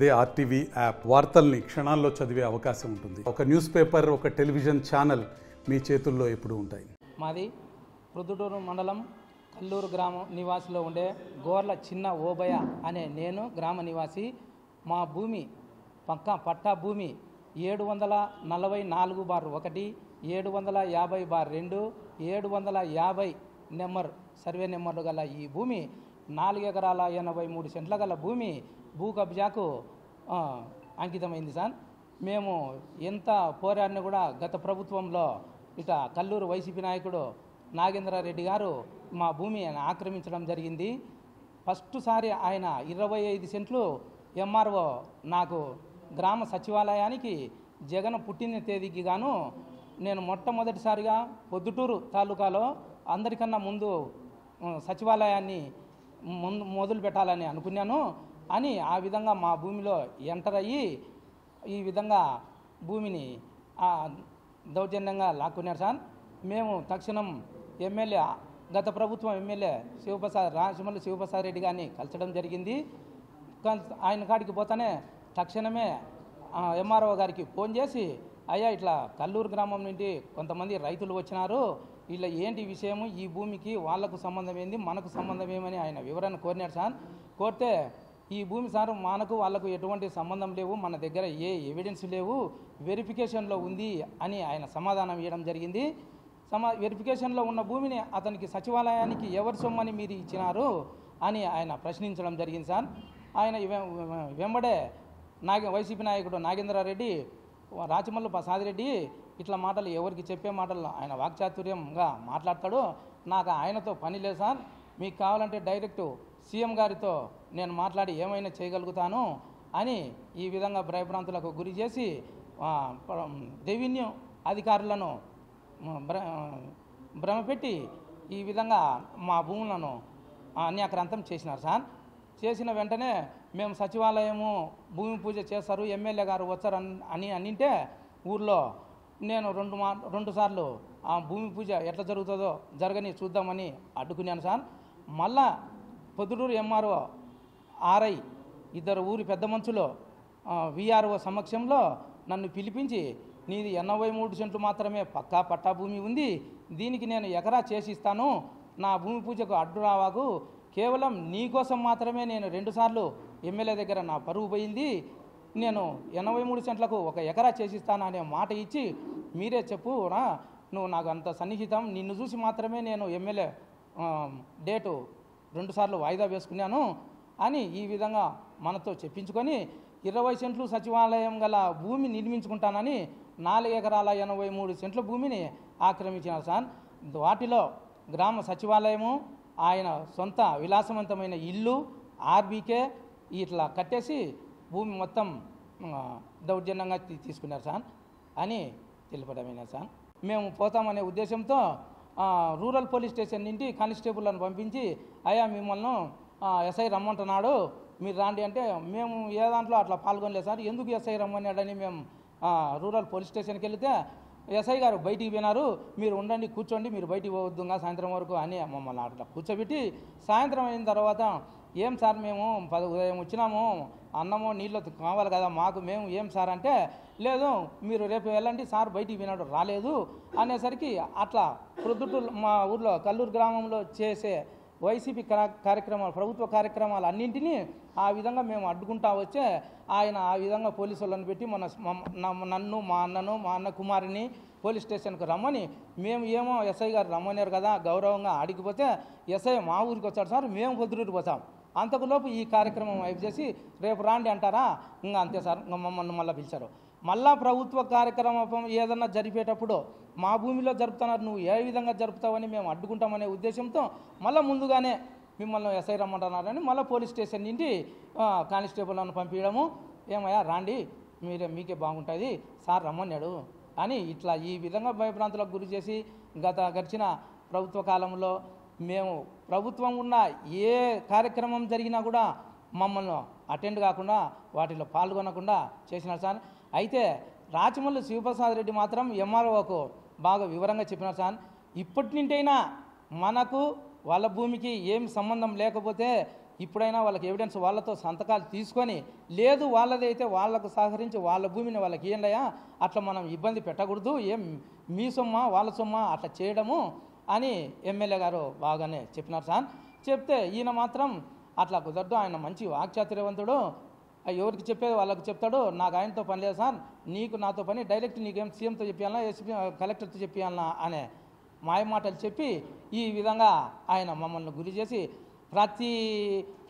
అదే RTV app వార్తల్ని క్షణాల్లో చదివే అవకాశం ఉంటుంది. ఒక న్యూస్ పేపర్, ఒక టెలివిజన్ ఛానల్ మీ చేతుల్లో ఎప్పుడూ ఉంటాయి. మాది ప్రొద్దుటూరు మండలం కల్లూరు గ్రామం నివాసిలో ఉండే గోర్ల చిన్న ఓబయ అనే నేను గ్రామ నివాసి. మా భూమి పట్టా భూమి 744/1, 750/2, 750 నెంబర్ సర్వే నెంబర్లు గల ఈ భూమి 4 ఎకరాల 83 సెంట్ల గల భూమి భూ కబ్జాకు అంకితమైంది సార్. మేము ఎంత పోరాడినా కూడా గత ప్రభుత్వంలో ఇట కల్లూరు వైసీపీ నాయకుడు నాగేంద్రారెడ్డి గారు మా భూమి ఆక్రమించడం జరిగింది. ఫస్ట్ సారి ఆయన 25 సెంట్లు ఎంఆర్ఓ నాకు గ్రామ సచివాలయానికి జగన్ పుట్టిన తేదీకి గాను నేను మొట్టమొదటిసారిగా పొద్దుటూరు తాలూకాలో అందరికన్నా ముందు సచివాలయాన్ని మొదలు పెట్టాలని అనుకున్నాను అని ఆ విధంగా మా భూమిలో ఎంటర్ అయ్యి ఈ విధంగా భూమిని దౌర్జన్యంగా లాక్కున్నారు సార్. మేము తక్షణం ఎమ్మెల్యే గత ప్రభుత్వం ఎమ్మెల్యే రాజమల్లి శివప్రసాద్ రెడ్డి గారిని కలిసడం జరిగింది. ఆయన కాడికి పోతానే తక్షణమే ఎంఆర్ఓ గారికి ఫోన్ చేసి, అయ్యా ఇట్లా కల్లూరు గ్రామం నుండి కొంతమంది రైతులు వచ్చినారు, ఇలా ఏంటి విషయము, ఈ భూమికి వాళ్లకు సంబంధం ఏంది, మనకు సంబంధం ఏమని ఆయన వివరణ కోరినాడు సార్. కోరితే ఈ భూమి సార్ మనకు వాళ్ళకు ఎటువంటి సంబంధం లేవు, మన దగ్గర ఏ ఎవిడెన్స్ లేవు, వెరిఫికేషన్లో ఉంది అని ఆయన సమాధానం ఇవ్వడం జరిగింది. వెరిఫికేషన్లో ఉన్న భూమిని అతనికి సచివాలయానికి ఎవరి సొమ్మని మీరు ఇచ్చినారు అని ఆయన ప్రశ్నించడం జరిగింది సార్. ఆయన వెంబడే వైసీపీ నాయకుడు నాగేంద్రారెడ్డి, రాచమల్లు ప్రసాద్ రెడ్డి ఇట్లా మాటలు ఎవరికి చెప్పే మాటలు ఆయన వాక్చాతుర్యంగా మాట్లాడతాడు. నాకు ఆయనతో పని లేదు సార్, మీకు కావాలంటే డైరెక్టు సీఎం గారితో నేను మాట్లాడి ఏమైనా చేయగలుగుతాను అని ఈ విధంగా భయభ్రాంతులకు గురి చేసి రెవెన్యూ అధికారులను భ్రమపెట్టి ఈ విధంగా మా భూములను అన్యాక్రాంతం చేసినారు సార్. చేసిన వెంటనే మేము సచివాలయము భూమి పూజ చేస్తారు, ఎమ్మెల్యే గారు వచ్చారు అని అన్నింటే ఊర్లో నేను రెండు సార్లు ఆ భూమి పూజ ఎట్లా జరుగుతుందో జరగని చూద్దామని అడ్డుకున్నాను సార్. మళ్ళా పొద్దుటూరు ఎంఆర్ఓ ఆర్ఐ ఇద్దరు ఊరి పెద్ద మనుషులు విఆర్ఓ సమక్షంలో నన్ను పిలిపించి, నీది 83 సెంట్లు మాత్రమే పట్టా భూమి ఉంది, దీనికి నేను ఎకరా చేసిస్తాను, నా భూమి పూజకు అడ్డు రావాకు, కేవలం నీకోసం మాత్రమే నేను 2 సార్లు ఎమ్మెల్యే దగ్గర నా పరువు పోయింది, నేను 83 సెంట్లకు 1 ఎకరా చేసిస్తాను అనే మాట ఇచ్చి, మీరే చెప్పురా నువ్వు నాకు అంత సన్నిహితం, నిన్ను చూసి మాత్రమే నేను ఎమ్మెల్యే డేటు 2 సార్లు వాయిదా వేసుకున్నాను అని ఈ విధంగా మనతో చెప్పించుకొని 20 సెంట్లు సచివాలయం గల భూమి నిర్మించుకుంటానని 4 ఎకరాల 83 సెంట్ల భూమిని ఆక్రమించినారు సార్. వాటిలో గ్రామ సచివాలయము, ఆయన సొంత విలాసవంతమైన ఇల్లు, ఆర్బీకే ఇట్లా కట్టేసి భూమి మొత్తం దౌర్జన్యంగా తీసుకున్నారు సార్ అని తెలిపడమైనా సార్. మేము పోతామనే ఉద్దేశంతో రూరల్ పోలీస్ స్టేషన్ నుండి కానిస్టేబుల్లను పంపించి, అయ్యా మిమ్మల్ని ఎస్ఐ రమ్మంటున్నాడు మీరు రాండి అంటే, మేము ఏ దాంట్లో అట్లా పాల్గొనలేదు సార్, ఎందుకు ఎస్ఐ రమ్మన్నాడని మేము రూరల్ పోలీస్ స్టేషన్కి వెళితే ఎస్ఐ గారు బయటికి పోయినారు, మీరు ఉండండి కూర్చోండి, మీరు బయటికి పోవద్దుగా సాయంత్రం వరకు అని మమ్మల్ని అట్లా కూర్చోబెట్టి, సాయంత్రం అయిన తర్వాత ఏం సార్ మేము ఉదయం వచ్చినాము, అన్నమో నీళ్ళు కావాలి కదా మాకు, మేము ఏం సార్ అంటే, లేదు మీరు రేపు వెళ్ళండి సార్ బయటికి పోయినాడు రాలేదు అనేసరికి అట్లా ప్రొద్దుటూరు మా ఊర్లో కల్లూరు గ్రామంలో చేసే వైసీపీ కార్యక్రమాలు, ప్రభుత్వ కార్యక్రమాలు అన్నింటినీ ఆ విధంగా మేము అడ్డుకుంటా వచ్చే ఆయన ఆ విధంగా పోలీసు వాళ్ళని పెట్టి నన్ను మా అన్న కుమారుని పోలీస్ స్టేషన్కి రమ్మని, మేము ఏమో ఎస్ఐ గారు రమ్మన్నారు కదా గౌరవంగా ఆడికిపోతే, ఎస్ఐ మా ఊరికి వచ్చాడు సార్, మేము పొద్దుటూరు పోతాం, అంతకులోపు ఈ కార్యక్రమం అయిపు చేసి రేపు రాండి అంటారా, ఇంకా అంతే సార్, ఇంకా మమ్మల్ని మళ్ళీ పిలిచారు. మళ్ళా ప్రభుత్వ కార్యక్రమం ఏదన్నా జరిపేటప్పుడు మా భూమిలో జరుపుతున్నారు, నువ్వు ఏ విధంగా జరుపుతావని మేము అడ్డుకుంటామనే ఉద్దేశంతో మళ్ళీ ముందుగానే మిమ్మల్ని ఎస్ఐ రమ్మంటున్నారని మళ్ళీ పోలీస్ స్టేషన్ నుండి కానిస్టేబుల్లను పంపించడము, ఏమయ్యా రాండి మీకే బాగుంటుంది సార్ రమ్మన్నాడు అని ఇట్లా ఈ విధంగా భయభ్రాంతులకు గురి చేసి గడిచిన ప్రభుత్వ కాలంలో మేము ప్రభుత్వం ఉన్న ఏ కార్యక్రమం జరిగినా కూడా మమ్మల్ని అటెండ్ కాకుండా వాటిలో పాల్గొనకుండా చేసినారు సార్. అయితే రాచమల్లి శివప్రసాద్ రెడ్డి మాత్రం ఎంఆర్ఓకు బాగా వివరంగా చెప్పినారు సార్, ఇప్పటి నుండైనా మనకు వాళ్ళ భూమికి ఏం సంబంధం లేకపోతే ఇప్పుడైనా వాళ్ళకి ఎవిడెన్స్ వాళ్ళతో సంతకాలు తీసుకొని, లేదు వాళ్ళదైతే వాళ్ళకు సహకరించి వాళ్ళ భూమిని వాళ్ళకి ఇయ్యండియా, అట్లా మనం ఇబ్బంది పెట్టకూడదు, ఏం మీ సొమ్మ వాళ్ళ సొమ్మ అట్లా చేయడము అని ఎమ్మెల్యే గారు బాగానే చెప్పినారు సార్. చెప్తే ఈయన మాత్రం అట్లా కుదరదు, ఆయన మంచి వాక్చాతుర్యవంతుడు, ఎవరికి చెప్పేది వాళ్ళకి చెప్తాడు, నాకు ఆయనతో పని లేదు సార్, నీకు నాతో పని, డైరెక్ట్ నీకేం సీఎంతో చెప్పాలన్నా ఎస్పీ కలెక్టర్తో చెప్పాలన్నా అనే మాయ మాటలు చెప్పి ఈ విధంగా ఆయన మమ్మల్ని గురి చేసి ప్రతి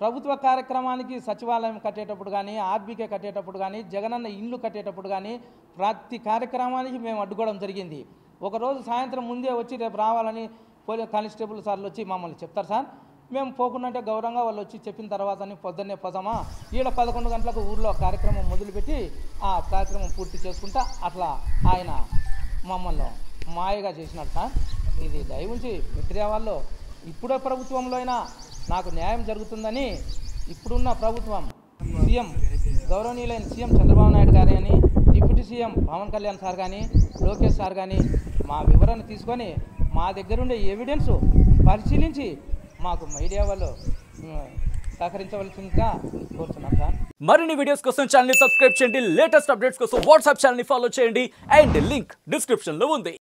ప్రభుత్వ కార్యక్రమానికి సచివాలయం కట్టేటప్పుడు కానీ, ఆర్బీకే కట్టేటప్పుడు కానీ, జగనన్న ఇండ్లు కట్టేటప్పుడు కానీ ప్రతి కార్యక్రమానికి మేము అడ్డుకోవడం జరిగింది. ఒకరోజు సాయంత్రం ముందే వచ్చి రేపు రావాలని పోలీస్ కానిస్టేబుల్ సార్లు వచ్చి మమ్మల్ని చెప్తారు సార్. మేము పోకుండా గౌరవంగా వాళ్ళు వచ్చి చెప్పిన తర్వాత పొద్దున్నే పోతామా, ఈడ 11 గంటలకు ఊర్లో కార్యక్రమం మొదలుపెట్టి ఆ కార్యక్రమం పూర్తి చేసుకుంటా అట్లా ఆయన మమ్మల్ని మాయగా చేసినాడు సార్. ఇది దయవుంచి మిత్రయా వాళ్ళు ఇప్పుడే ప్రభుత్వంలో అయినా నాకు న్యాయం జరుగుతుందని, ఇప్పుడున్న ప్రభుత్వం సీఎం గౌరవనీయులైన సీఎం చంద్రబాబు నాయుడు గారు కానీ, deputy CM Pawan Kalyan sir కానీ, లోకేష్ సార్ కానీ మా వివరణ తీసుకొని మా దగ్గరుండే ఎవిడెన్స్ పరిశీలించి మాకు మీడియా వాళ్ళు సహకరించవలసిందిగా కోరుతున్నాం సార్. మరిన్ని వీడియోస్ కోసం ఛానల్ ని సబ్స్క్రైబ్ చేయండి, లేటెస్ట్ అప్డేట్స్ కోసం వాట్సాప్ ఛానల్ ని ఫాలో చేయండి, అండ్ లింక్ డిస్క్రిప్షన్ లో ఉంది.